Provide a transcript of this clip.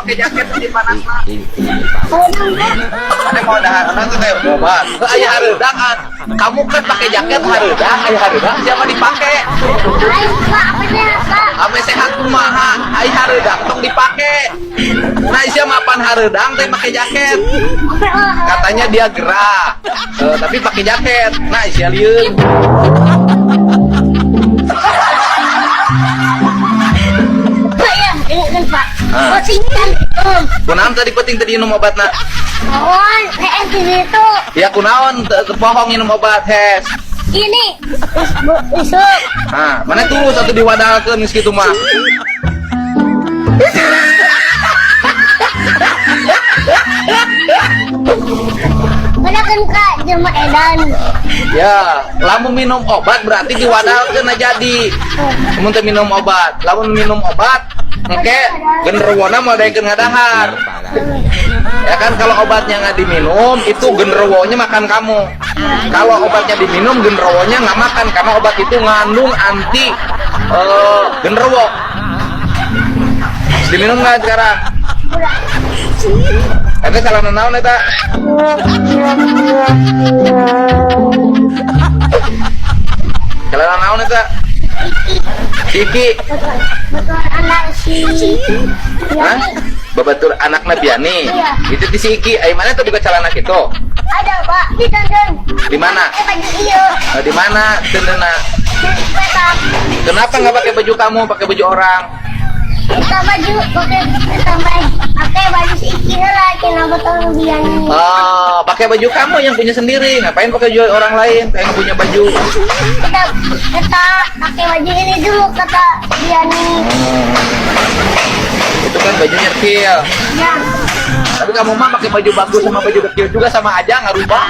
pakai jaket di panas mah. Ada mau dah anak tuh kayak obat. Ayah hareudang kan. Kamu kan pakai jaket hareudang, ayah hareudang siapa dipakai? Ame sehat kumaha, ayah hareudang tong dipakai. Nah, siapa mapan hareudang teh pakai jaket. Katanya dia gerah. Tapi pakai jaket. Nah, sia lieun. Pak. Pocingan. Kunaon tadi penting tadi minum obatna? Pohon, di situ. Ya kunaon pohong minum obat hes. Ini isuk. Nah, mana tulus atau diwadalkeun geus kitu mah. Manakan ka jelma edan. Ya, lamun minum obat berarti diwadalkeun jadi. Mun teu minum obat, lamun minum obat engke genderwona modekeun ngadahar. Ya kan kalau obatnya nggak diminum itu genderuwonya makan kamu. Kalau obatnya diminum genderuwonya nggak makan karena obat itu ngandung anti genderuwo. Diminum nggak sekarang? Ada salah naon eta? Salah naon eta? Siki. Betul anak si. Hah? Babatur anakna Biani. Itu di Siki. Ai mana tuh buka celana kitu? Ada, Pak. Di tenden. Di mana? Baju ieu. Di mana tendeuna? Petak. Kenapa nggak pakai baju kamu, pakai baju orang? Kita baju pakai baju si Iki lah, kena betul Biani. Oh, pakai baju kamu yang punya sendiri. Ngapain pakai baju orang lain? Kayak nggak punya baju. Kita pakai baju ini dulu kata Biani. Itu kan bajunya kecil. Ya. Tapi kamu mah pakai baju bagus sama baju kecil juga sama aja, nggak rubah.